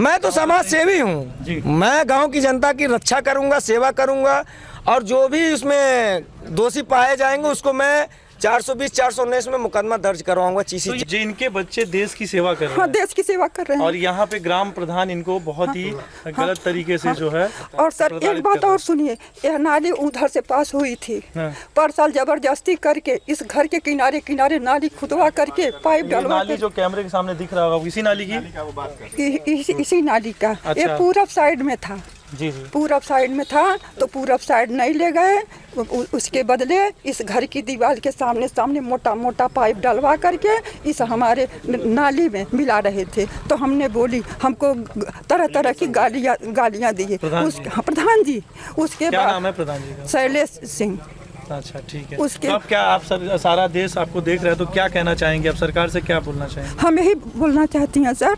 मैं तो समाज सेवी हूँ, मैं गांव की जनता की रक्षा करूंगा, सेवा करूंगा, और जो भी उसमें दोषी पाए जाएंगे उसको मैं 420 419 में मुकदमा दर्ज करवाऊंगा। तो जिनके बच्चे देश की सेवा कर रहे हैं, हाँ, देश की सेवा कर रहे हैं, और यहाँ पे ग्राम प्रधान इनको बहुत ही गलत तरीके से जो है। और सर एक बात और सुनिए, यह नाली उधर से पास हुई थी, पर साल जबरदस्ती करके इस घर के किनारे किनारे नाली खुदवा करके पाइप डलवा नाली जो कैमरे के सामने दिख रहा होगा इसी नाली की, इसी नाली का। अच्छा। ये पूरब साइड में था, जी पूरब साइड में था, तो पूरब साइड नहीं ले गए, उसके बदले इस घर की दीवार के सामने सामने मोटा मोटा पाइप डलवा करके इस हमारे नाली में मिला रहे थे। तो हमने बोली, हमको तरह तरह की गालियाँ दी प्रधान जी। उसके क्या बाद नाम है प्रधान जी का? शैलेश सिंह। अच्छा, ठीक है। उसके तो अब क्या आप सारा देश आपको देख रहा है, तो क्या कहना चाहेंगे आप, सरकार से क्या बोलना चाहेंगे? हम यही बोलना चाहती हैं सर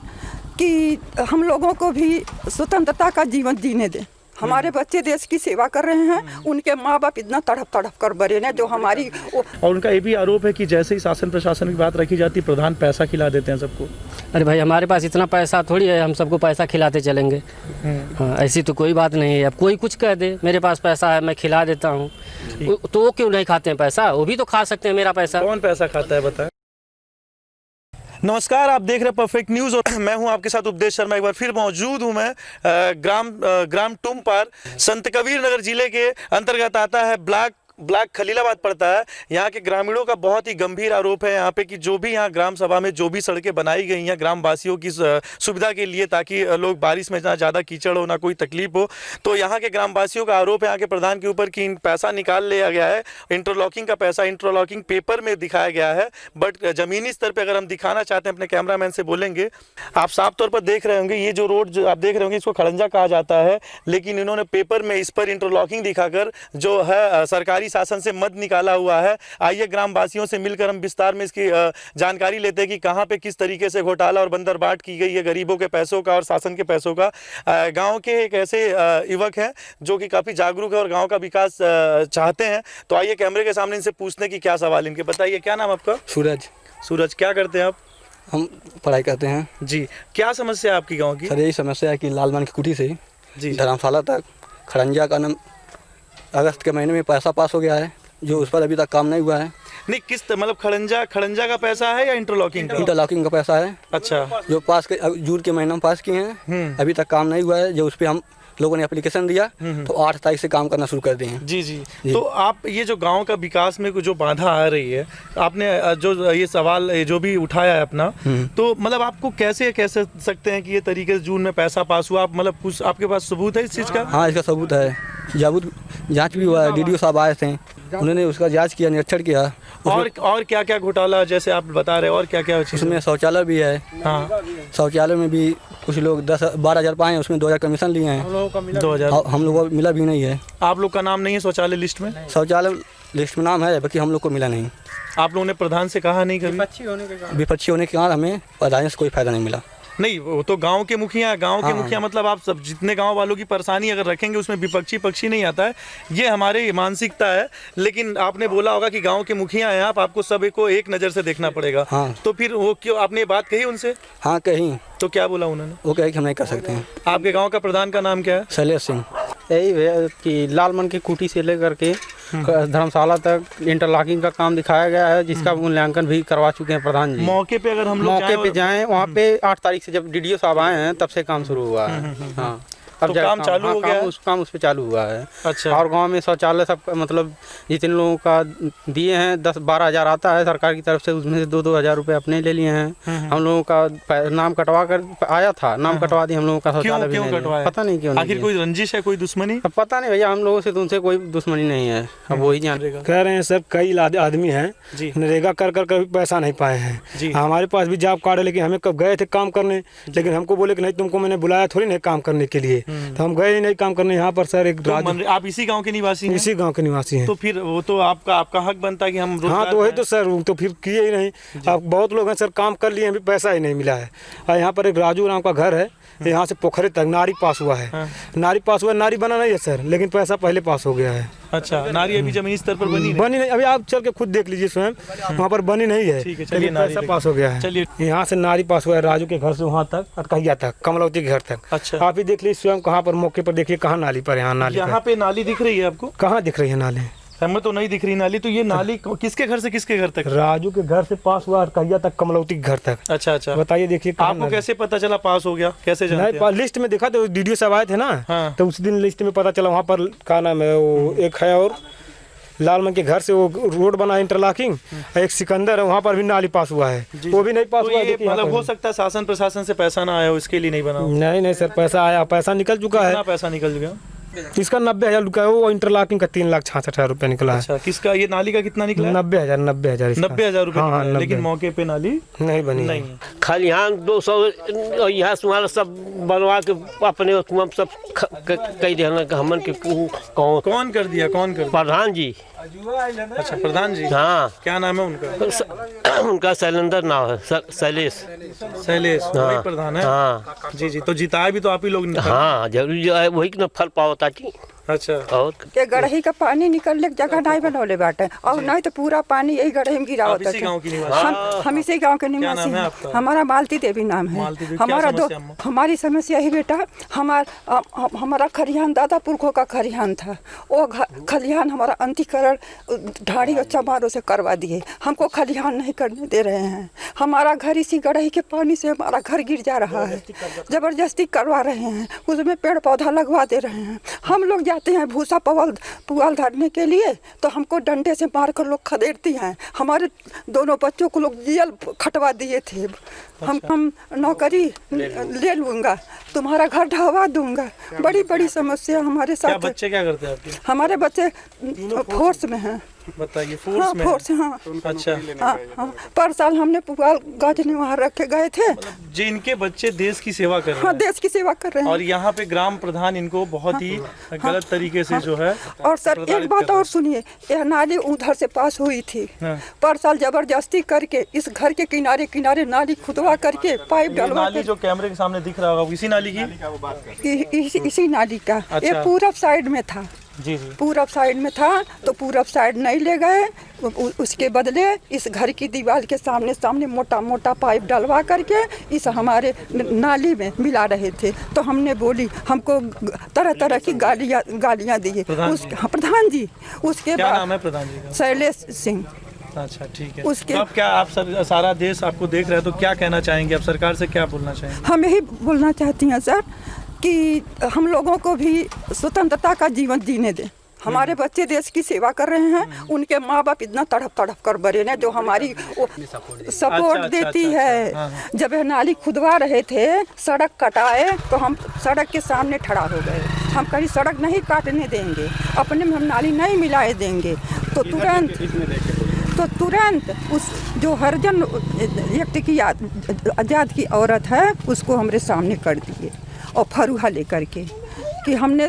कि हम लोगों को भी स्वतंत्रता का जीवन जीने दें। हमारे बच्चे देश की सेवा कर रहे हैं, उनके माँ बाप इतना तड़प कर बड़े हैं जो हमारी और उनका ये भी आरोप है कि जैसे ही शासन प्रशासन की बात रखी जाती, प्रधान पैसा खिला देते हैं सबको। अरे भाई, हमारे पास इतना पैसा थोड़ी है हम सबको पैसा खिलाते चलेंगे। हाँ, ऐसी तो कोई बात नहीं है। अब कोई कुछ कह दे, मेरे पास पैसा है मैं खिला देता हूँ, तो वो क्यों नहीं खाते हैं पैसा? वो भी तो खा सकते हैं मेरा पैसा। कौन पैसा खाता है बताएं? नमस्कार, आप देख रहे हैं परफेक्ट न्यूज़ और मैं हूं आपके साथ उपदेश शर्मा। एक बार फिर मौजूद हूं मैं ग्राम टुमपार, संत कबीर नगर जिले के अंतर्गत आता है। ब्लॉक खलीलाबाद पड़ता है। यहाँ के ग्रामीणों का बहुत ही गंभीर आरोप है यहाँ पे कि जो भी यहाँ ग्राम सभा में जो भी सड़कें बनाई गई हैं ग्राम वासियों की सुविधा के लिए, ताकि लोग बारिश में ना ज़्यादा कीचड़ हो ना कोई तकलीफ हो, तो यहाँ के ग्राम वासियों का आरोप है यहाँ के प्रधान के ऊपर कि पैसा निकाल लिया गया है। इंटरलॉकिंग का पैसा इंटरलॉकिंग पेपर में दिखाया गया है, बट ज़मीनी स्तर पर अगर हम दिखाना चाहते हैं, अपने कैमरामैन से बोलेंगे, आप साफ तौर पर देख रहे होंगे ये जो रोड जो आप देख रहे होंगे इसको खड़ंजा कहा जाता है, लेकिन इन्होंने पेपर में इस पर इंटरलॉकिंग दिखाकर जो है सरकारी शासन से मद निकाला हुआ है। आइए ग्राम वासियों से मिलकर हम विस्तार में इसकी जानकारी लेते हैं कि कहां पे किस तरीके से घोटाला और बंदरबाट की गई है गरीबों के पैसों का और शासन के पैसों का। गांव के एक ऐसे युवक हैं जो कि काफ़ी जागरूक है और गांव का विकास चाहते हैं, तो आइए कैमरे के सामने इनसे पूछने की क्या सवाल इनके। बताइए, क्या नाम आपका? सूरज, क्या करते हैं आप? हम पढ़ाई करते हैं जी। क्या समस्या है आपकी गाँव की? सर यही समस्या है कि लालमान की कुटी से जी धर्मशाला तक खड़ंजा का नाम अगस्त के महीने में पैसा पास हो गया है, जो उस पर अभी तक काम नहीं हुआ है। नहीं, किस मतलब खड़ंजा का पैसा है या इंटरलॉकिंग का? इंटरलॉकिंग का पैसा है। अच्छा, जो पास के जून के महीने में पास किए हैं, अभी तक काम नहीं हुआ है। जो उस पर हम लोगों ने एप्लीकेशन दिया तो 8 तारीख से काम करना शुरू कर दिए हैं। जी। तो आप ये जो गांव का विकास में जो बाधा आ रही है, आपने जो ये सवाल जो भी उठाया है अपना, तो मतलब आपको कैसे कह सकते हैं कि ये तरीके से जून में पैसा पास हुआ? आप मतलब कुछ आपके पास सबूत है इस चीज़ का? हाँ, इसका सबूत है, जांच भी हुआ है। DDO साहब आए थे, उन्होंने उसका जांच किया, निरीक्षण किया। और क्या क्या घोटाला जैसे आप बता रहे हैं, और क्या क्या? उसमें शौचालय भी है। हाँ, शौचालय में भी कुछ लोग 10-12 पाए हैं, उसमें 2000 कमीशन लिए हैं। 2000 हम लोगों को मिला भी नहीं है। आप लोग का नाम नहीं है शौचालय लिस्ट में? शौचालय लिस्ट में नाम है, बाकी हम लोग को मिला नहीं। आप लोगों ने प्रधान से कहा नहीं कभी? विपक्षी होने के कारण हमें प्रधान से कोई फायदा नहीं मिला। नहीं, वो तो गांव के मुखिया मतलब आप सब जितने गांव वालों की परेशानी अगर रखेंगे उसमें विपक्षी पक्षी नहीं आता है, ये हमारे मानसिकता है। लेकिन आपने बोला होगा कि गांव के मुखिया हैं आप, आपको सब को एक नज़र से देखना पड़ेगा। हाँ। तो फिर वो क्यों, आपने बात कही उनसे? हाँ, कहीं। तो क्या बोला उन्होंने? वो कहे कि हम नहीं कर सकते हैं। आपके गाँव का प्रधान का नाम क्या है? शैलेश सिंह। यही है कि लालमन की कुटी से लेकर के धर्मशाला तक इंटरलॉकिंग का काम दिखाया गया है, जिसका मूल्यांकन भी करवा चुके हैं प्रधान जी। मौके पे अगर हम लोग जाएं वहाँ पे 8 तारीख से जब DDO साहब आए हैं तब से काम शुरू हुआ है। हाँ, तो काम चालू हो गया? काम उस पे चालू हुआ है। अच्छा। और गांव में शौचालय सब मतलब जितने लोगों का दिए हैं 10-12 हज़ार आता है सरकार की तरफ से, उसमें से 2-2 हज़ार रुपये अपने ले लिए हैं। हम लोगों का नाम कटवा कर आया था, नाम कटवा दिया हम लोगों का। शौचालय भी नहीं, पता नहीं क्यों। आखिर कोई रंजिश है, कोई दुश्मनी? पता नहीं भैया, हम लोगों से तो उनसे कोई दुश्मनी नहीं है, अब वही जान रहेगा। कह रहे हैं सर, कई आदमी हैं नरेगा कर कभी पैसा नहीं पाए हैं। हमारे पास भी जॉब कार्ड है, लेकिन हमें कब गए थे काम करने, लेकिन हमको बोले कि नहीं तुमको मैंने बुलाया थोड़ी नहीं काम करने के लिए, तो हम गए नहीं काम करने। यहाँ पर सर एक आप इसी गांव के निवासी हैं? इसी गांव के निवासी हैं। तो फिर वो तो आपका हक बनता है कि हम। हाँ, तो वही तो सर, तो फिर किए ही नहीं। अब बहुत लोग हैं सर, काम कर लिए, अभी पैसा ही नहीं मिला है। और यहाँ पर एक राजू नाम का घर है, यहाँ से पोखरे तक नारी पास हुआ है। नारी पास हुआ, नारी बना नहीं है सर, लेकिन पैसा पहले पास हो गया है। अच्छा, नाली अभी जमीनी स्तर पर बनी नहीं? बनी नहीं, अभी आप चल के खुद देख लीजिए स्वयं, वहाँ पर बनी नहीं है। ठीक है, चलिए लेकिन नाली पैसा पास हो गया है। चलिए। यहाँ से नाली पास हुआ है राजू के घर से वहाँ तक, अटकहिया तक, कमलवती के घर तक। अच्छा। आप ही देख लीजिए स्वयं, कहाँ पर मौके पर देखिए, कहाँ नाली पर, यहाँ नाली यहाँ पे नाली दिख रही है आपको? कहाँ दिख रही है नाली? हमें तो नहीं दिख रही नाली। तो ये नाली किसके घर से किसके घर तक? राजू के घर से पास हुआ अटकहिया तक, कमलवती के घर तक। अच्छा अच्छा, बताइए, देखिए कहाँ आपको नाली? कैसे पता चला पास हो गया, कैसे जानते नहीं, हैं? लिस्ट में देखा तो डीडीओ साहब आए थे ना, हाँ। तो उस दिन लिस्ट में पता चला वहाँ पर क्या नाम है वो एक है, और लालमन के घर से वो रोड बना इंटरलॉकिंग, एक सिकंदर है, वहाँ पर भी नाली पास हुआ है, वो भी नहीं पास तो हुआ है। ये देखिए यहाँ मतलब पर हो सकता है शासन प्रशासन से पैसा ना आया हो, इसके लिए नहीं बना हो। नहीं सर, पैसा आया, पैसा निकल चुका कितना है। पैसा निकल गया? इसका 90,000 रुपया, वो इंटरलॉकिंग का 3,66,000 रुपया निकला है। अच्छा, किसका? ये नाली का कितना निकला है? 90,000 इसका। 90,000 रुपए हाँ, निकला है, 90,000 लेकिन मौके पे नाली नहीं बनी नहीं है। है। खलिहान 200 यहाँ से हमारा सब बनवा के अपने हम सब कई देना हमन के कौन कर दिया? कौन कर दिया? प्रधान जी। अच्छा, प्रधान जी। हाँ, क्या नाम है उनका? उनका शैलेंद्र नाम है, शैलेश। शैलेश वही प्रधान है? हाँ जी जी। तो जिताया भी तो आप ही लोग ने? हाँ, जरूरी जो है वही के न फल पावता जी। अच्छा। और ये गढ़ही का पानी निकलने की जगह नहीं बनौले बाटे, और नहीं तो पूरा पानी यही गढ़ही में गिरा आप होता इसी गांव की निवासी? हम इसी गांव के निवासी नाम है हैं। आपका? हमारा मालती देवी नाम है। मालती देवी, क्या हमारा समस्या है? हमारी समस्या ही बेटा, हमारा खलिहान दादा पुरखों का खलिहान था, वो खलिहान हमारा अंतिकरण ढाड़ी और चमारों से करवा दिए, हमको खलिहान नहीं करने दे रहे हैं। हमारा घर इसी गढ़ही के पानी से हमारा घर गिर जा रहा है, जबरदस्ती करवा रहे हैं, उसमें पेड़ पौधा लगवा दे रहे हैं। हम लोग जाते हैं भूसा पुआल धरने के लिए, तो हमको डंडे से मार कर लोग खदेड़ती हैं। हमारे दोनों बच्चों को लोग जेल खटवा दिए थे। हम नौकरी ले लूँगा, तुम्हारा घर ढहवा दूंगा। बड़ी बड़ी समस्या हमारे साथ। क्या बच्चे क्या करते हैं आपके? हमारे बच्चे फोर्स में हैं। बताइए, फोर्स हाँ, में? फोर्स, हाँ। अच्छा। हाँ। पर साल हमने पुआल गाजने वहाँ रखे गए थे। जिनके बच्चे देश की सेवा कर रहे हाँ, हैं देश की सेवा कर रहे हैं। और यहाँ पे ग्राम प्रधान इनको बहुत ही गलत तरीके से जो है। और सर एक बात और सुनिए, यह नाली उधर से पास हुई थी, हाँ। पर साल जबरदस्ती करके इस घर के किनारे किनारे नाली खुदवा करके पाइप डलवा नाली जो कैमरे के सामने दिख रहा होगा इसी नाली की? इसी नाली का। अच्छा। ये पूरब साइड में था। जी जी। पूरब साइड में था, तो पूरब साइड नहीं ले गए, उसके बदले इस घर की दीवार के सामने मोटा मोटा पाइप डलवा करके इस हमारे नाली में मिला रहे थे। तो हमने बोली, हमको तरह तरह की गालियाँ दी। प्रधान जी। उसके क्या बाद नाम है प्रधान जी का? शैलेश सिंह। अच्छा, ठीक है। उसके- तो अब क्या आप सारा देश आपको देख रहा है, तो क्या कहना चाहेंगे आप? सरकार से क्या बोलना चाहेंगे? हम यही बोलना चाहती हैं सर कि हम लोगों को भी स्वतंत्रता का जीवन जीने दें। हमारे बच्चे देश की सेवा कर रहे हैं, उनके माँ बाप इतना तड़प कर बड़े हैं, जो हमारी सपोर्ट अच्छा, देती अच्छा, है। अच्छा, हाँ। जब यह नाली खुदवा रहे थे, सड़क कटाए, तो हम सड़क के सामने खड़ा हो गए। हम कहीं सड़क नहीं काटने देंगे, अपने में हम नाली नहीं मिलाए देंगे। तो तुरंत उस जो हरिजन व्यक्ति की आज़ाद की औरत है, उसको हमारे सामने कर दिए, और फरुहा लेकर के कि हमने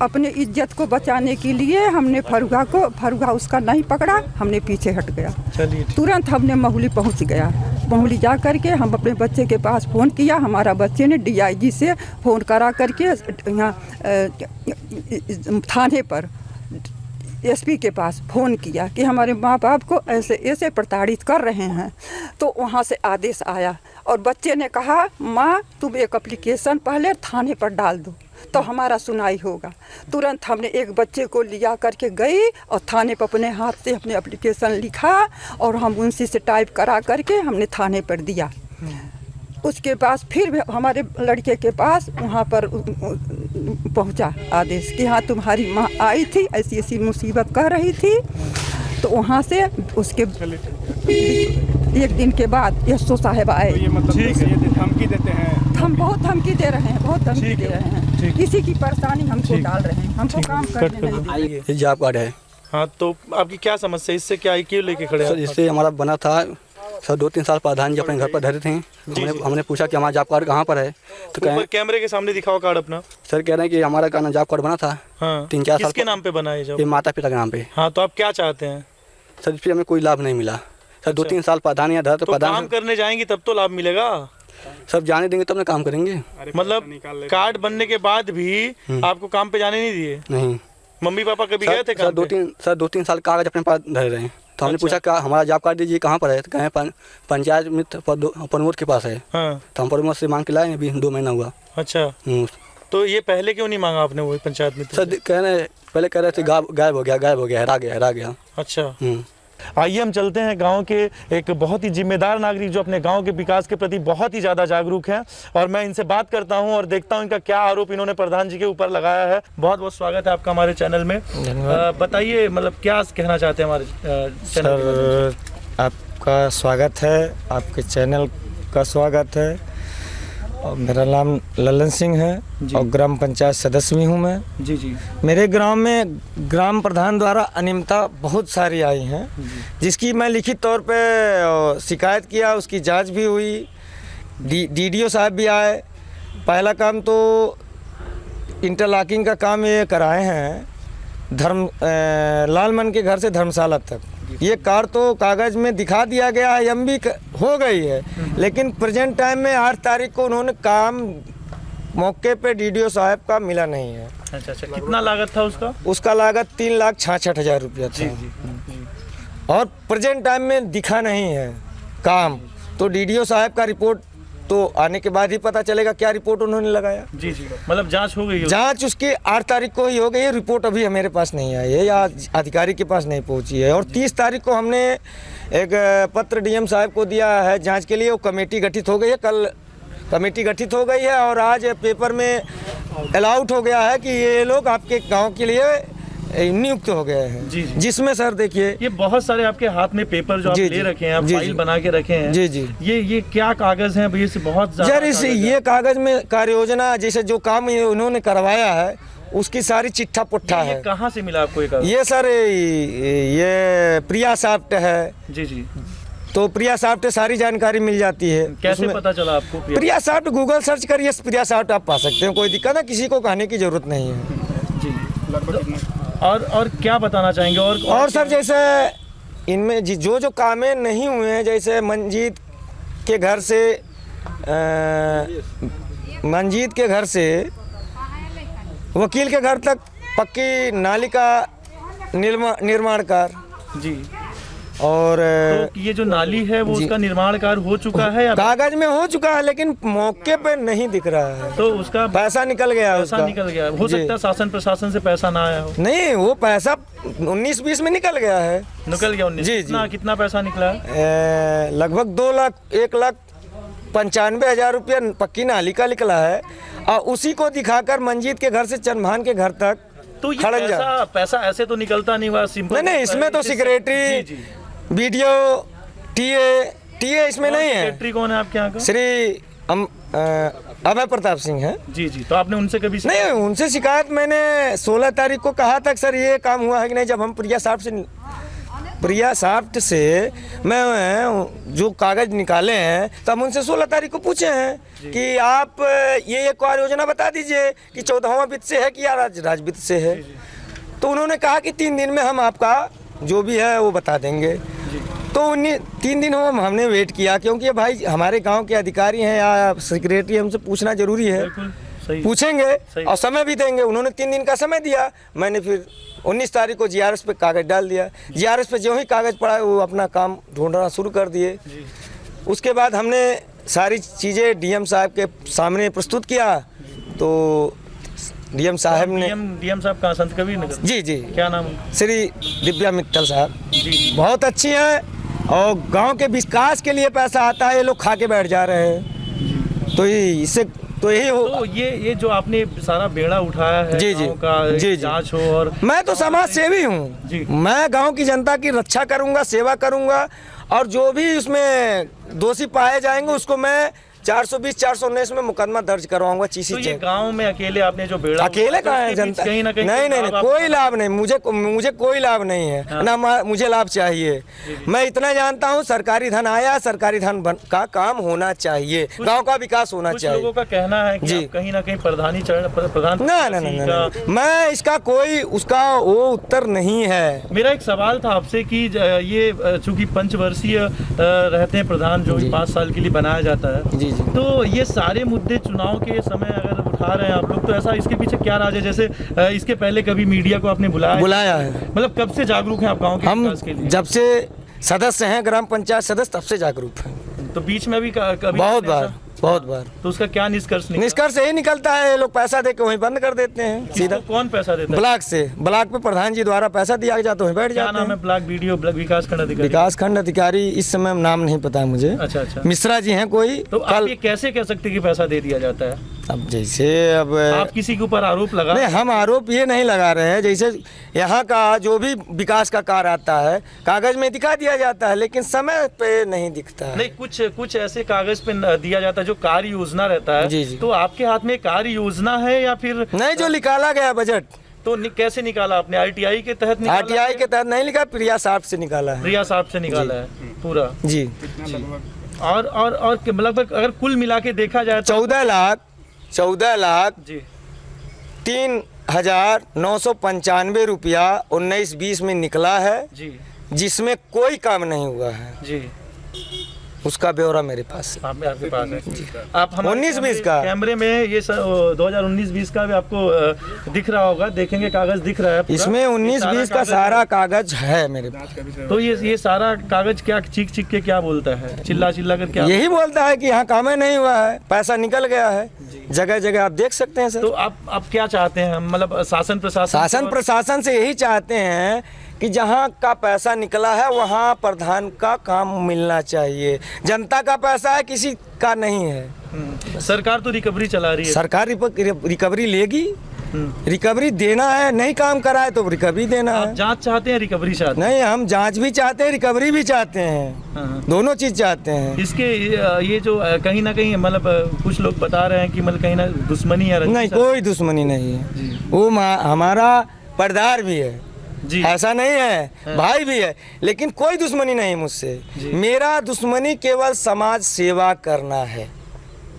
अपने इज्जत को बचाने के लिए हमने फरुहा उसका नहीं पकड़ा, हमने पीछे हट गया। चलिए, तुरंत हमने महुली पहुंच गया। महुली जा करके हम अपने बच्चे के पास फ़ोन किया, हमारा बच्चे ने DIG से फ़ोन करा करके यहाँ थाने पर SP के पास फ़ोन किया कि हमारे माँ बाप को ऐसे प्रताड़ित कर रहे हैं। तो वहाँ से आदेश आया, और बच्चे ने कहा, माँ तुम एक एप्लीकेशन पहले थाने पर डाल दो, तो हमारा सुनाई होगा। तुरंत हमने एक बच्चे को लिया करके गई, और थाने पर अपने हाथ से अपने एप्लीकेशन लिखा, और हम उनसे से टाइप करा करके हमने थाने पर दिया। उसके पास फिर हमारे लड़के के पास वहाँ पर पहुँचा आदेश कि हाँ तुम्हारी माँ आई थी, ऐसी ऐसी मुसीबत कर रही थी। तो वहाँ से उसके एक दिन के बाद SO साहब आए। ठीक है, ये धमकी देते हैं। हम बहुत धमकी दे रहे हैं, बहुत धमकी दे रहे हैं, किसी की परेशानी हमको डाल रहे हैं, हमको काम करने नहीं दे रहे। ये जॉब कार्ड है हाँ, तो आपकी क्या समस्या है? इससे क्या क्यों लेके खड़े हैं? सर, इससे हमारा बना था सर। 2-3 साल प्रधान जी अपने घर पर धरे थे। हमने पूछा कि हमारा जॉब कार्ड कहाँ पर है, तो कहें ऊपर कैमरे के सामने दिखाओ कार्ड अपना। सर कह रहे हैं कि हमारा का जॉब कार्ड बना था हाँ। 3-4 साल किसके नाम पे बना है ये जब? माता पिता के नाम पे। हाँ, तो आप क्या चाहते हैं? सर इस पर हमें कोई लाभ नहीं मिला सर। 2-3 साल प्रधान यहाँ धरा, तो तो काम प्रधान करने जाएंगे तब तो लाभ मिलेगा। सब जाने देंगे तब ना काम करेंगे। मतलब कार्ड बनने के बाद भी आपको काम पे जाने नहीं दिए? नहीं। मम्मी पापा कभी गए थे काम पे? सर 2-3 साल कागज अपने पास धरे रहे हैं। तो हमने पूछा क्या हमारा जॉब कार्ड दीजिए, कहाँ पर है? तो कहें पंचायत मित्र प्रमोद के पास है। हाँ। तो हम प्रमोद से मांग के लाए, अभी 2 महीना हुआ। अच्छा, तो ये पहले क्यों नहीं मांगा आपने वो पंचायत मित्र? सर पहले कह रहे थे गायब हो गया, हरा गया। अच्छा, आइए हम चलते हैं गांव के एक बहुत ही जिम्मेदार नागरिक जो अपने गांव के विकास के प्रति बहुत ही ज़्यादा जागरूक हैं, और मैं इनसे बात करता हूं और देखता हूं इनका क्या आरोप इन्होंने प्रधान जी के ऊपर लगाया है। बहुत बहुत स्वागत है आपका हमारे चैनल में। बताइए, मतलब क्या कहना चाहते हैं हमारे चैनल के माध्यम से? आपका स्वागत है, आपके चैनल का स्वागत है। और मेरा नाम ललन सिंह है और ग्राम पंचायत सदस्य भी हूँ मैं। जी जी। मेरे गांव में ग्राम प्रधान द्वारा अनियमितता बहुत सारी आई हैं, जिसकी मैं लिखित तौर पे शिकायत किया, उसकी जांच भी हुई। डीडीओ साहब भी आए। पहला काम तो इंटरलॉकिंग का काम ये कराए हैं लालमन के घर से धर्मशाला तक। ये कार तो कागज़ में दिखा दिया गया है, एमबी हो गई है, लेकिन प्रेजेंट टाइम में 8 तारीख को उन्होंने काम मौके पे डीडीओ साहब का मिला नहीं है। अच्छा, कितना लागत था उसका? उसका लागत 3,66,000 रुपया था। और प्रेजेंट टाइम में दिखा नहीं है काम। तो डीडीओ साहब का रिपोर्ट तो आने के बाद ही पता चलेगा क्या रिपोर्ट उन्होंने लगाया। जी जी, मतलब जांच हो गई है? जांच उसकी 8 तारीख को ही हो गई है। रिपोर्ट अभी मेरे पास नहीं आई है या अधिकारी के पास नहीं पहुंची है। और 30 तारीख को हमने एक पत्र डीएम साहब को दिया है जांच के लिए। वो कमेटी गठित हो गई है, कल कमेटी गठित हो गई है, और आज पेपर में अलाउट हो गया है कि ये लोग आपके गाँव के लिए नियुक्त हो गए हैं। जी जी। जिसमें सर देखिए, ये बहुत सारे आपके हाथ में पेपर जो आप ले रखे हैं, आप फाइल बना के रखे हैं। जी जी। ये क्या कागज हैं भैया? बहुत यार ये कागज में कार्य योजना जैसे जो काम उन्होंने करवाया है उसकी सारी चिट्ठा पुट्ठा है। कहाँ से मिला आपको ये कागज? ये सर ये प्रिया सॉफ्ट है। जी जी। तो प्रिया सॉफ्ट से सारी जानकारी मिल जाती है। कैसे पता चला आपको? प्रिया सॉफ्ट गूगल सर्च करिए, प्रिया सॉफ्ट आप पा सकते हैं, कोई दिक्कत है, किसी को कहने की जरूरत नहीं है। जी। और क्या बताना चाहेंगे? और सर जैसे इनमें जो कामें नहीं हुए हैं, जैसे मंजीत के घर से वकील के घर तक पक्की नाली का निर्माण कार्य। जी। और तो ये जो नाली है वो उसका निर्माण कार्य हो चुका है या कागज में हो चुका है, लेकिन मौके पे नहीं दिख रहा है। तो उसका पैसा निकल गया। हो सकता है शासन प्रशासन से पैसा ना आया हो। नहीं, वो पैसा 19-20 में निकल गया है। निकल गया 19? जी जी। कितना पैसा निकला? लगभग 1,95,000 रुपया पक्की नाली का निकला है। और उसी को दिखाकर मंजीत के घर से चंदभान के घर तक तो ये पैसा ऐसे तो निकलता नहीं हुआ सिंपल? नहीं, इसमें तो सेक्रेटरी, बीडीओ, टीए इसमें नहीं है। सेक्रेटरी कौन है आपके यहाँ का? श्री अभय प्रताप सिंह है। जी जी। तो आपने उनसे कभी नहीं, उनसे शिकायत मैंने 16 तारीख को कहा था कि सर ये काम हुआ है कि नहीं। जब हम प्रिया सॉफ्ट से मैं जो कागज निकाले हैं तब उनसे 16 तारीख को पूछे हैं कि आप ये कार्य योजना बता दीजिए कि 14वां वित्त से है कि या राज वित्त से है। तो उन्होंने कहा कि 3 दिन में हम आपका जो भी है वो बता देंगे। तो 3 दिन हमने वेट किया, क्योंकि भाई हमारे गांव के अधिकारी हैं या सेक्रेटरी, हमसे पूछना जरूरी है। पूछेंगे और समय भी देंगे। उन्होंने 3 दिन का समय दिया। मैंने फिर 19 तारीख को जीआरएस पे कागज डाल दिया। जीआरएस पे जो ही कागज पड़ा वो अपना काम ढूंढना शुरू कर दिए। उसके बाद हमने सारी चीज़ें डीएम साहब के सामने प्रस्तुत किया। तो डीएम साहब ने डीएम साहब कहाँ? संत कबीर नगर? जी जी। क्या नाम? श्री दिव्या मित्तल साहब जी। बहुत अच्छी हैं और गांव के विकास के लिए पैसा आता है, ये लोग खा के बैठ जा रहे हैं। तो इससे तो यही हो। तो ये जो आपने सारा बेड़ा उठाया है जी जी का जी जांच हो, और मैं तो समाज सेवी हूँ। मैं गांव की जनता की रक्षा करूंगा, सेवा करूंगा, और जो भी उसमें दोषी पाए जाएंगे उसको मैं 420-419 में मुकदमा दर्ज करवाऊंगा। तो ये गांव में अकेले आपने जो बेड़ा अकेले कहाँ है जनता? कहीं ना कहीं नहीं, कोई लाभ नहीं। मुझे कोई लाभ नहीं है ना, मुझे लाभ चाहिए। मैं इतना जानता हूँ, सरकारी धन आया, सरकारी धन का काम होना चाहिए, गांव का विकास होना चाहिए। लोगों का कहना है कि कहीं ना कहीं प्रधान ना, मैं इसका कोई उसका वो उत्तर नहीं है। मेरा एक सवाल था आपसे कि ये चूंकि पंचवर्षीय रहते हैं प्रधान, जो 5 साल के लिए बनाया जाता है, तो ये सारे मुद्दे चुनाव के समय अगर उठा रहे हैं आप लोग, तो ऐसा इसके पीछे क्या राज है? जैसे इसके पहले कभी मीडिया को आपने बुलाया है। मतलब कब से जागरूक हैं आप गाँव के हम विकास के लिए? जब से सदस्य हैं, ग्राम पंचायत सदस्य, तब से जागरूक हैं। तो बीच में भी कभी बहुत बार। तो उसका क्या निष्कर्ष निष्कर्ष यही निकलता है, ये लोग पैसा दे के वहीं बंद कर देते हैं सीधा। कौन पैसा देता है? ब्लॉक से, ब्लॉक पे प्रधान जी द्वारा पैसा दिया जाता है, वहीं बैठ क्या जाते नाम हैं। है ब्लॉक बीडीओ, ब्लॉक विकास खंड अधिकारी? विकास खंड अधिकारी इस समय नाम नहीं पता है मुझे। अच्छा। मिश्रा जी हैं कोई। तो आप ये कैसे कह सकते कि पैसा दे दिया जाता है? अब जैसे अब आप किसी के ऊपर आरोप लगा? नहीं, हम आरोप ये नहीं लगा रहे हैं। जैसे यहाँ का जो भी विकास का कार्य आता है कागज में दिखा दिया जाता है, लेकिन समय पे नहीं दिखता है। नहीं, कुछ ऐसे कागज पे दिया जाता है जो कार्य योजना रहता है। जी। तो आपके हाथ में कार्य योजना है या फिर नहीं, जो निकाला गया बजट। तो कैसे निकाला आपने? आरटीआई के तहत निकाला? आरटीआई के तहत नहीं लिखा, प्रिया साहब से निकाला है। प्रिया साहब से निकाला है पूरा? जी। और लगभग अगर कुल मिला के देखा जाए तो 14 लाख जी 3,995 रुपया 19-20 में निकला है, जी जिसमें कोई काम नहीं हुआ है। जी। उसका ब्यौरा मेरे पास है। आपके पास है? आप हमारे 19-20 का कैमरे में ये 2019-20 का भी आपको दिख रहा होगा, देखेंगे कागज दिख रहा है पूरा। इसमें 19-20 का सारा कागज है मेरे पास। तो ये सारा कागज क्या चीख के क्या बोलता है? चिल्ला कर क्या? यही बोलता है कि यहाँ काम नहीं हुआ है, पैसा निकल गया है जगह जगह, आप देख सकते हैं सर। तो आप क्या चाहते हैं? मतलब शासन प्रशासन से यही चाहते हैं कि जहाँ का पैसा निकला है वहाँ प्रधान का काम मिलना चाहिए। जनता का पैसा है, किसी का नहीं है। सरकार तो रिकवरी चला रही है। सरकार रिकवरी लेगी, रिकवरी देना है। नहीं काम कराए तो रिकवरी देना है। जांच चाहते हैं, रिकवरी चाहते हैं? नहीं, हम जांच भी चाहते हैं, रिकवरी भी चाहते हैं, दोनों चीज चाहते हैं। इसके ये जो कहीं ना कहीं मतलब कुछ लोग बता रहे हैं कि मतलब कहीं ना दुश्मनी है? नहीं, कोई दुश्मनी नहीं है। वो हमारा पर्दार भी है जी, ऐसा नहीं है, भाई भी है, लेकिन कोई दुश्मनी नहीं मुझसे। मेरा दुश्मनी केवल समाज सेवा करना है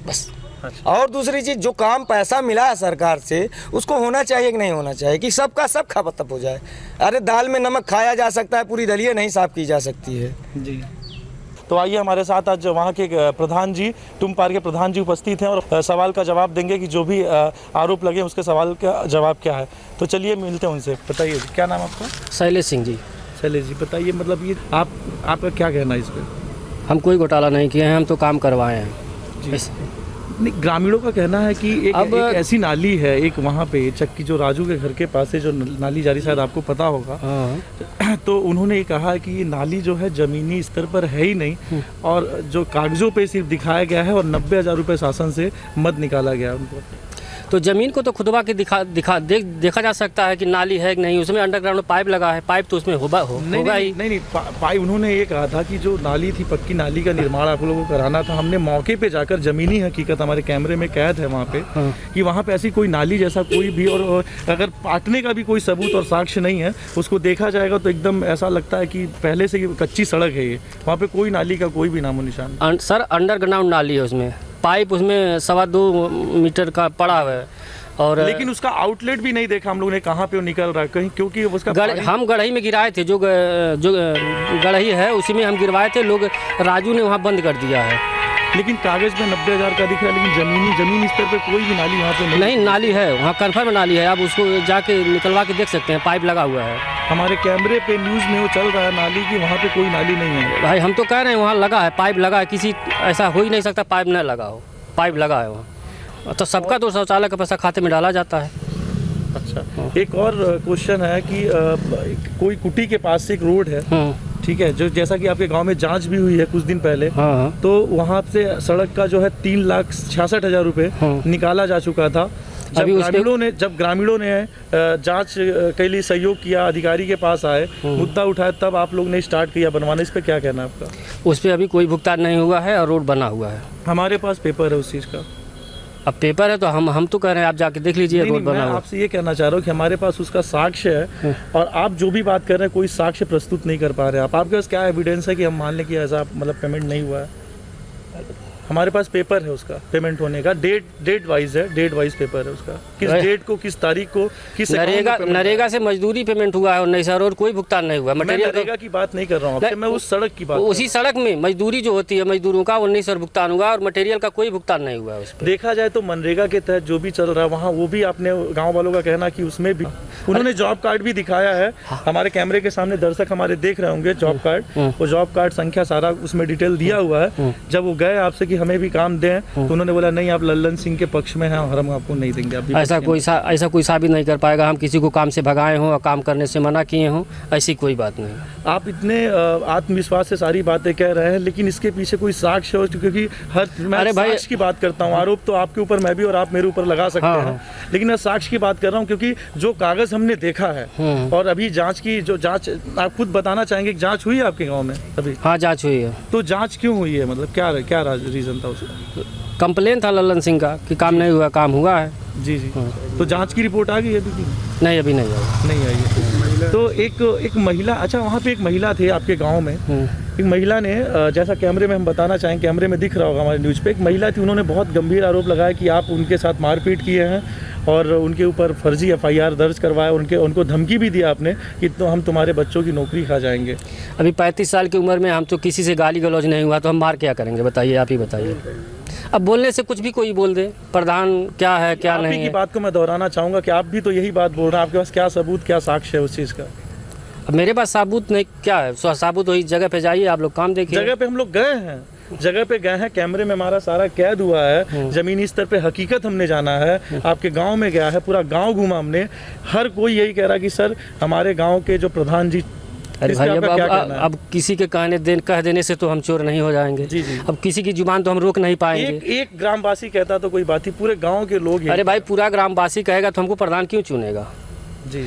बस। अच्छा। और दूसरी चीज, जो काम पैसा मिला है सरकार से उसको होना चाहिए कि नहीं होना चाहिए, कि सबका सब खत्म हो जाए। अरे दाल में नमक खाया जा सकता है, पूरी दलिया नहीं साफ की जा सकती है। जी। तो आइए हमारे साथ आज वहाँ के प्रधान जी, टुमपार के प्रधान जी उपस्थित हैं और सवाल का जवाब देंगे कि जो भी आरोप लगे उसके सवाल का जवाब क्या है। तो चलिए मिलते हैं उनसे। बताइए क्या नाम आपका? शैलेश सिंह जी। शैलेश जी, बताइए मतलब ये आपका क्या कहना है इस पर? हम कोई घोटाला नहीं किए हैं, हम तो काम करवाए हैं। नहीं, ग्रामीणों का कहना है कि एक ऐसी नाली है, एक वहाँ पे चक्की जो राजू के घर के पास है, जो नाली जारी, शायद आपको पता होगा। तो उन्होंने ये कहा कि ये नाली जो है ज़मीनी स्तर पर है ही नहीं, और जो कागज़ों पे सिर्फ दिखाया गया है, और 90,000 रुपये शासन से मद निकाला गया उनको। तो ज़मीन को तो खुदवा के देखा जा सकता है कि नाली है कि नहीं। उसमें अंडरग्राउंड पाइप लगा है, पाइप तो उसमें होगा ही नहीं। पाइप उन्होंने ये कहा था कि जो नाली थी, पक्की नाली का निर्माण आप लोगों को कराना था। हमने मौके पे जाकर ज़मीनी हकीकत हमारे कैमरे में कैद है वहाँ पे, कि वहाँ पे ऐसी कोई नाली जैसा कोई भी, और अगर पाटने का भी कोई सबूत और साक्ष्य नहीं है, उसको देखा जाएगा तो एकदम ऐसा लगता है कि पहले से कच्ची सड़क है ये। वहाँ पे कोई नाली का कोई भी नामो निशान। सर अंडरग्राउंड नाली है, उसमें पाइप उसमें 2.25 मीटर का पड़ा हुआ है, और लेकिन उसका आउटलेट भी नहीं देखा हम लोगों ने, कहाँ पे वो निकल रहा है कहीं, क्योंकि उसका हम गढ़ई में गिराए थे। जो गढ़ई है उसी में हम गिरवाए थे, लोग राजू ने वहाँ बंद कर दिया है। लेकिन कागज में 90,000 का दिख रहा है, लेकिन जमीन स्तर पे कोई भी नाली वहाँ पे नहीं। नाली है वहाँ, कन्फर्म नाली है, आप उसको जाके निकलवा के देख सकते हैं, पाइप लगा हुआ है। हमारे कैमरे पे न्यूज़ में वो चल रहा है नाली की, वहाँ पे कोई नाली नहीं है। भाई हम तो कह रहे हैं वहाँ लगा है, पाइप लगा है, किसी ऐसा हो ही नहीं सकता पाइप न लगा हो, पाइप लगा है वहाँ। तो सबका तो शौचालय का पैसा खाते में डाला जाता है। अच्छा, एक और क्वेश्चन है कि कोई कुटी के पास से एक रोड है, ठीक है, जो जैसा कि आपके गांव में जांच भी हुई है कुछ दिन पहले, तो वहाँ से सड़क का जो है 3,66,000 रुपये निकाला जा चुका था। जब ग्रामीणों ने जांच के लिए सहयोग किया, अधिकारी के पास आए, मुद्दा उठाया, तब आप लोग ने स्टार्ट किया बनवाना। इस पे क्या कहना है आपका? उस पर अभी कोई भुगतान नहीं हुआ है और रोड बना हुआ है। हमारे पास पेपर है उस चीज़ का। अब पेपर है तो हम तो कह रहे हैं आप जाके देख लीजिए रोड बना हुआ। आपसे ये कहना चाह रहा हूँ कि हमारे पास उसका साक्ष्य है, और आप जो भी बात कर रहे हैं कोई साक्ष्य प्रस्तुत नहीं कर पा रहे हैं। आपके पास क्या एविडेंस है कि हम मान लें कि ऐसा मतलब पेमेंट नहीं हुआ है? हमारे पास पेपर है उसका पेमेंट होने का, डेट वाइज है, डेट वाइज पेपर है उसका, किस डेट को, किस तारीख को, किस नरेगा से मजदूरी पेमेंट हुआ है और नहीं सर, और कोई भुगतान नहीं हुआ। मैं मटेरियल नरेगा की बात नहीं कर रहा हूँ आपसे, मैं उस सड़क की बात उसी सड़क में मजदूरी जो होती है मजदूरों का 1900 भुगतान हुआ और मटेरियल का कोई भुगतान नहीं हुआ है उस पर। देखा जाए तो मनरेगा के तहत जो भी चल रहा है वहाँ, वो भी आपने गाँव वालों का कहना कि उसमें भी उन्होंने जॉब कार्ड भी दिखाया है, हमारे कैमरे के सामने दर्शक हमारे देख रहे होंगे जॉब कार्ड, वो जॉब कार्ड संख्या सारा उसमें डिटेल दिया हुआ है। जब वो गए आपसे कि हमें भी काम दें तो उन्होंने बोला नहीं, आप लल्लन सिंह के पक्ष में हैं और हम आपको नहीं देंगे। ऐसा कोई साबित नहीं कर पाएगा, हम किसी को काम से भगाए हों और काम करने से मना किए हों, ऐसी कोई बात नहीं। आप इतने आत्मविश्वास से सारी बातें कह रहे हैं, लेकिन इसके पीछे कोई साक्ष्य हो, क्योंकि मैं साक्ष्य की बात करता हूँ, आरोप तो आपके ऊपर मैं भी और आप मेरे ऊपर लगा सकते हैं, लेकिन मैं साक्ष्य की बात कर रहा हूँ क्योंकि जो कागज हमने देखा है और अभी जांच की जो जांच आप खुद बताना चाहेंगे कि जांच हुई है आपके गांव में अभी? हाँ, जांच हुई है। तो जांच क्यों हुई है, मतलब क्या रीजन था उसका? कंप्लेन था लल्लन सिंह का कि काम नहीं हुआ, काम हुआ है। जी जी। तो जांच की रिपोर्ट आ गई है अभी? नहीं, अभी नहीं आई है। तो एक महिला, अच्छा वहाँ पे एक महिला थी आपके गांव में, एक महिला ने, जैसा कैमरे में हम बताना चाहें, कैमरे में दिख रहा होगा हमारे न्यूज़ पे, एक महिला थी, उन्होंने बहुत गंभीर आरोप लगाया कि आप उनके साथ मारपीट किए हैं और उनके ऊपर फर्जी FIR दर्ज करवाया, उनको धमकी भी दिया आपने कि तो हम तुम्हारे बच्चों की नौकरी खा जाएंगे। अभी 35 साल की उम्र में हम तो किसी से गाली गलौज नहीं हुआ तो हम मार क्या करेंगे, बताइए, आप ही बताइए। अब बोलने से कुछ भी कोई बोल दे, प्रधान क्या है क्या नहीं है। की बात को मैं दोहराना चाहूँगा कि आप भी तो यही बात बोल रहे हैं, आपके पास क्या सबूत, क्या साक्ष्य है उस चीज़ का? अब मेरे पास सबूत नहीं, क्या है सबूत? वही जगह पे जाइए, आप लोग काम देखिए। जगह पे हम लोग गए हैं, जगह पे गए हैं, कैमरे में हमारा सारा कैद हुआ है, जमीनी स्तर पे हकीकत हमने जाना है, आपके गांव में गया है, पूरा गांव घूमा हमने, हर कोई यही कह रहा कि सर हमारे गांव के जो प्रधान जी। अरे भाई, अब किसी के कह देने से तो हम चोर नहीं हो जाएंगे। जी जी। अब किसी की जुबान तो हम रोक नहीं पाएंगे। एक ग्रामवासी कहता तो कोई बात ही, पूरे गांव के लोग। अरे भाई, पूरा ग्रामवासी कहेगा तो हमको प्रधान क्यों चुनेगा? जी।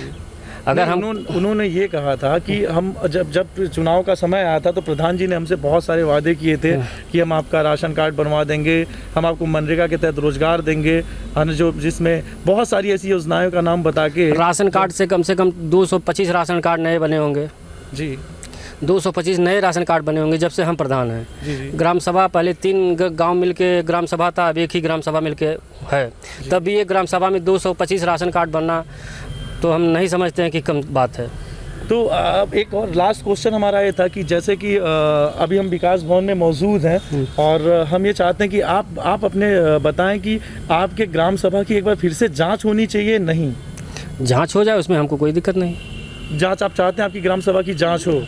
अगर उन्होंने ये कहा था कि हम जब चुनाव का समय आया था तो प्रधान जी ने हमसे बहुत सारे वादे किए थे कि हम आपका राशन कार्ड बनवा देंगे, हम आपको मनरेगा के तहत रोजगार देंगे, जो जिसमें बहुत सारी ऐसी योजनाओं का नाम बता के। राशन कार्ड से कम 225 राशन कार्ड नए बने होंगे। जी, 225 नए राशन कार्ड बने होंगे जब से हम प्रधान हैं। जी। ग्राम सभा पहले 3 गांव मिलके ग्राम सभा था, अब एक ही ग्राम सभा मिलके है। तब भी एक ग्राम सभा में 225 राशन कार्ड बनना तो हम नहीं समझते हैं कि कम बात है। तो अब एक और लास्ट क्वेश्चन हमारा ये था कि जैसे कि अभी हम विकास भवन में मौजूद हैं और हम ये चाहते हैं कि आप अपने बताएं कि आपके ग्राम सभा की एक बार फिर से जांच होनी चाहिए। नहीं, जांच हो जाए, उसमें हमको कोई दिक्कत नहीं। जांच आप चाहते हैं आपकी ग्राम सभा की जांच हो?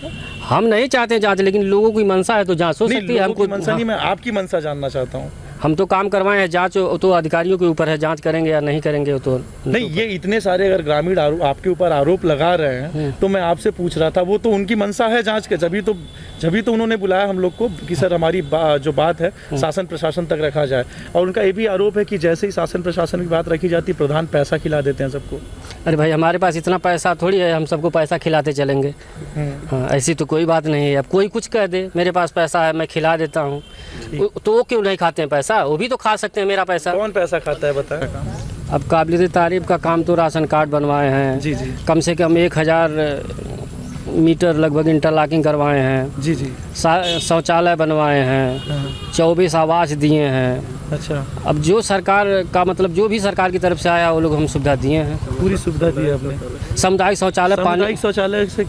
हम नहीं चाहते जांच, लेकिन लोगों की मंशा है तो जांच हो सकती है। हमको मंशा नहीं, मैं आपकी मंशा जानना चाहता हूँ। हम तो काम करवाए हैं, जांच तो अधिकारियों के ऊपर है, जांच करेंगे या नहीं करेंगे तो नहीं। ये इतने सारे अगर ग्रामीण आपके ऊपर आरोप लगा रहे हैं तो मैं आपसे पूछ रहा था, वो तो उनकी मंशा है जांच के, जभी तो उन्होंने बुलाया हम लोग को कि सर हमारी जो बात है शासन प्रशासन तक रखा जाए। और उनका ये भी आरोप है कि जैसे ही शासन प्रशासन की बात रखी जाती, प्रधान पैसा खिला देते हैं सबको। अरे भाई, हमारे पास इतना पैसा थोड़ी है हम सबको पैसा खिलाते चलेंगे। हाँ, ऐसी तो कोई बात नहीं है। अब कोई कुछ कह दे, मेरे पास पैसा है मैं खिला देता हूँ, तो वो क्यों नहीं खाते हैं पैसा? वो भी तो खा सकते हैं मेरा पैसा। कौन पैसा खाता है बताएं? अब काबिल तारीफ का काम तो राशन कार्ड बनवाए हैं। जी जी। कम से कम 1000 मीटर लगभग इंटरलॉकिंग करवाए हैं। जी जी। शौचालय बनवाए हैं, 24 आवास दिए हैं। अच्छा। अब जो सरकार का मतलब जो भी सरकार की तरफ से आया वो लोग हम सुविधा दिए हैं, पूरी सुविधा दी है आपने। सामुदायिक शौचालय, सामुदायिक शौचालय से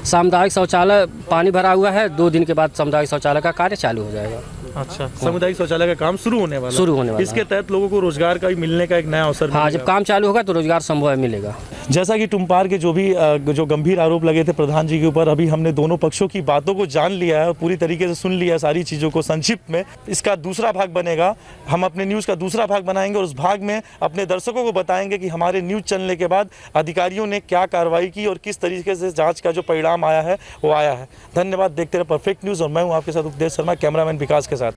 सामुदायिक शौचालय पानी भरा हुआ है, 2 दिन के बाद सामुदायिक शौचालय का कार्य चालू हो जाएगा। अच्छा, सामुदायिक शौचालय का काम शुरू होने वाला। इसके तहत लोगों को रोजगार का मिलने का एक नया अवसर। हाँ, जब काम चालू होगा तो रोजगार संभव मिलेगा। जैसा कि टुम्पार के जो गंभीर आरोप लगे थे प्रधान जी के ऊपर, अभी हमने दोनों पक्षों की बातों को जान लिया है, पूरी तरीके से सुन लिया सारी चीज़ों को संक्षिप्त में। इसका दूसरा भाग बनेगा, हम अपने न्यूज़ का दूसरा भाग बनाएंगे और उस भाग में अपने दर्शकों को बताएंगे कि हमारे न्यूज़ चलने के बाद अधिकारियों ने क्या कार्रवाई की और किस तरीके से जाँच का जो परिणाम आया है वो आया है। धन्यवाद, देखते रहे परफेक्ट न्यूज़ और मैं हूँ आपके साथ उपदेश शर्मा, कैमरामैन विकास के साथ।